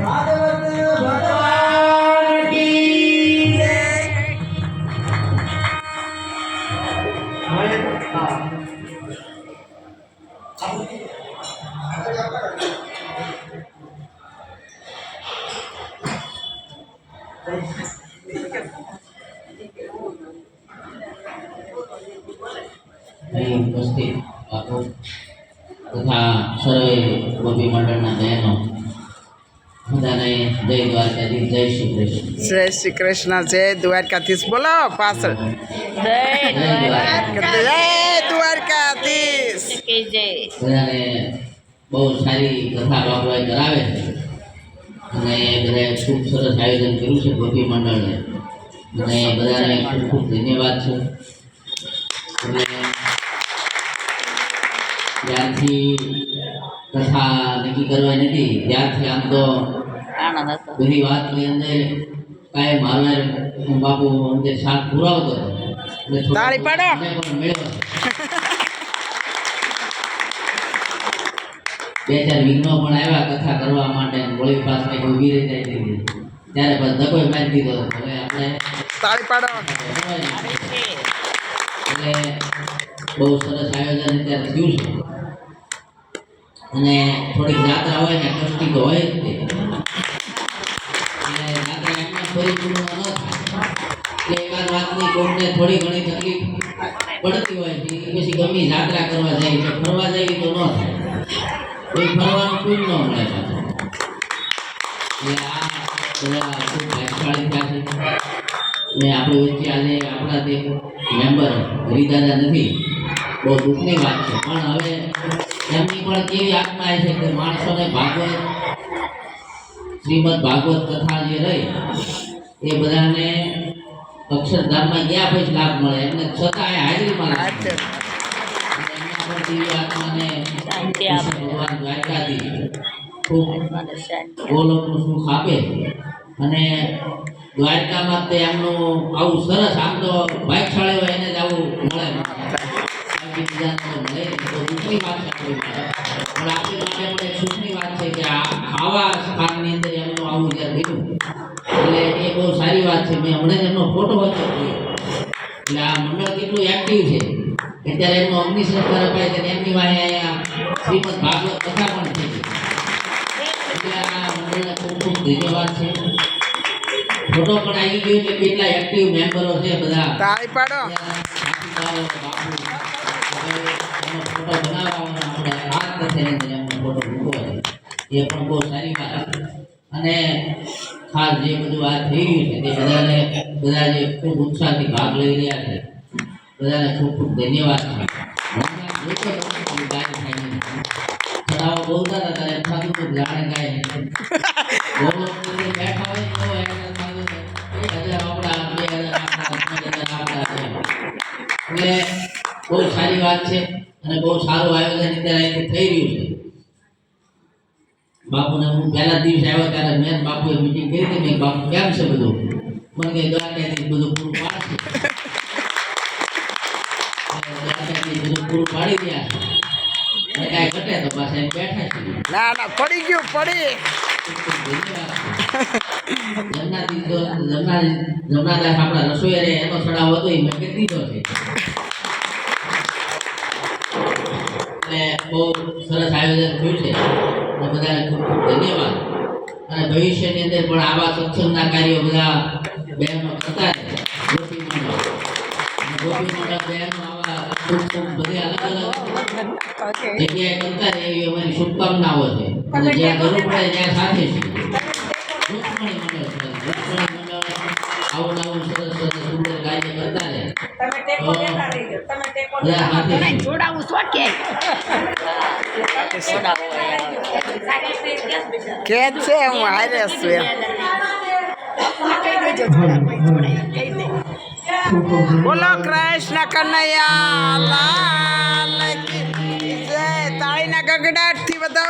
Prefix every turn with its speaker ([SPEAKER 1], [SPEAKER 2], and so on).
[SPEAKER 1] ભાગવત ભગવાન કી જય।
[SPEAKER 2] ઉપસ્થિત બાપુ તથા સર્વે ગોપી મંડળના બહેનો બધાને જય દ્વારકાધીશ, જય શ્રી કૃષ્ણ।
[SPEAKER 3] જય શ્રી કૃષ્ણ, જય દ્વારકાધીશ। બોલો પાછળ જય દ્વારકાધીશ કી જય।
[SPEAKER 2] બધાને બહુ સારી કથા બાપુએ કરાવે છે અને બધાએ ખૂબ સરસ આયોજન કર્યું છે ગોપી મંડળને અને બધાને ખૂબ ખૂબ ધન્યવાદ છે। અને ત્યારથી કથા નક્કી કરવાની નથી, ત્યારથી આમ તો બધી વાતની અંદર કાંઈ મારવાર બાપુ અંદર સાથ પુરાવતો હતો,
[SPEAKER 3] તાળી પાડો
[SPEAKER 2] પણ મેળવ્યો બે ચાર વિઘ્નો પણ આવ્યા કથા કરવા માટે, ગોળી પાસે ઊભી રહી જાય ત્યારે બસ દગોય મારી દીધો હતો। હવે આપણે
[SPEAKER 3] તાળી પાડો
[SPEAKER 2] એટલે બહુ સરસ આયોજન અત્યારે થયું છે અને થોડીક જાત્રા હોય ને કષ્ટી તો હોય જ તે, એટલે જાત્રા એમને પરિપૂર્ણ ન થાય એટલે એકાદ વાતની કોઈને થોડી ઘણી તકલીફ પડતી હોય છે પછી ગમે જાત્રા કરવા જાય છે, ફરવા જાય તો ન થાય, કોઈ ફરવાનું કોઈ ન મળે પાછું। એટલે આ બધા ખૂબ ભાગ્યશાળી થયા છે ને આપણી વચ્ચે આજે આપણા જે મેમ્બર હરિદાદા નથી, બહુ દુઃખની વાત છે, પણ હવે એમની પણ કેવી આત્મા છે કે માણસોને ભાગવત શ્રીમદ ભાગવત કથા જે રહી એ બધાને અક્ષરધામમાં ગયા પછી લાભ મળે, એમને છતાં હાજરીમાં લાભ મળે। એમના પણ દિવ્ય આત્માને ભગવાન દ્વારકાધીશ ખૂબ ગોલોકનું સુખ આપે અને દ્વારકામાં તે એમનું આવું સરસ, આમ તો ભાગ્યશાળી હોય એને જ આવું મળે, મળે તો દુઃખની વાત છે આપણી માટે, પણ આપણી માટે પણ એક સુખની વાત છે કે આવા સ્થાનની અંદર એમનું આવું જ્યારે બન્યું એટલે એ બહુ સારી વાત છે। મેં હમણાં જ એમનો ફોટો વાંચ્યો એટલે આ મંડળ કેટલું એક્ટિવ છે, અત્યારે એમનો અગ્નિ સંસ્કાર અપાય છે એમની વાહે અહીંયા શ્રીમદ ભાગવત કથા પણ થઈ ગઈ, એટલે આ મંડળને ખૂબ ખૂબ ધન્યવાદ છે। ફોટો પણ આવી ગયો એટલે કેટલા એક્ટિવ મેમ્બરો છે બધા,
[SPEAKER 3] તાળી પાડો
[SPEAKER 2] ફોટો બનાવવાનો આપણે હાથ નથી એમનો ફોટો મૂકવો છે એ પણ બહુ સારી વાત છે। અને ખાસ જે બધું આ થઈ ગયું છે તે બધાને બધા જે ખૂબ ઉત્સાહથી ભાગ લઈ રહ્યા છે બધાને ખૂબ ખૂબ ધન્યવાદ છે। ચડાવો બોલતા હતા ત્યારે એમ થતું હતું જાણે કાંઈ બેઠા હોય તો એટલે બહુ સારી વાત છે અને બહુ સારું આયોજન અત્યારે થઈ રહ્યું છે। બાપુને હું પહેલા દિવસે આવ્યો ત્યારે મેં બાપુએ મીટિંગ કરી હતી, મેં બાપુ કેમ છે બધું, મને કે દ્વારકાથી બધું પૂરું પાડશે, દ્વારકાથી બધું પૂરું પાડી રહ્યા છે અને કાંઈ ઘટે તો પાછા એમ બેઠા છે।
[SPEAKER 3] ના ના પડી ગયું પડી
[SPEAKER 2] જમનાદાસ આપણા રસોઈ રે એનો ચડાવ હતો એ મેં કરી દીધો છે એટલે બહુ સરસ આયોજન થયું છે અને બધાને ખૂબ ખૂબ ધન્યવાદ। અને ભવિષ્યની અંદર પણ આવા સત્સંગના કાર્યો બધા બહેનો કરતા રહે, ગોપી મંડળ બહેનો આવા ખૂબ ખૂબ બધી અલગ અલગ જગ્યાએ કરતા રહે એવી અમારી શુભકામનાઓ છે અને જ્યાં જરૂર પડે ત્યાં સાથે છે। રૂકમણી મંડળ આવું નવું સરસ સરસ સુંદર કાર્ય કરતા રહે,
[SPEAKER 4] જોડાવું છો કે
[SPEAKER 3] કે છે હું હારે છું બોલો કૃષ્ણ કનૈયા લાલ કી જય। તાળીના ગગડાટથી બધો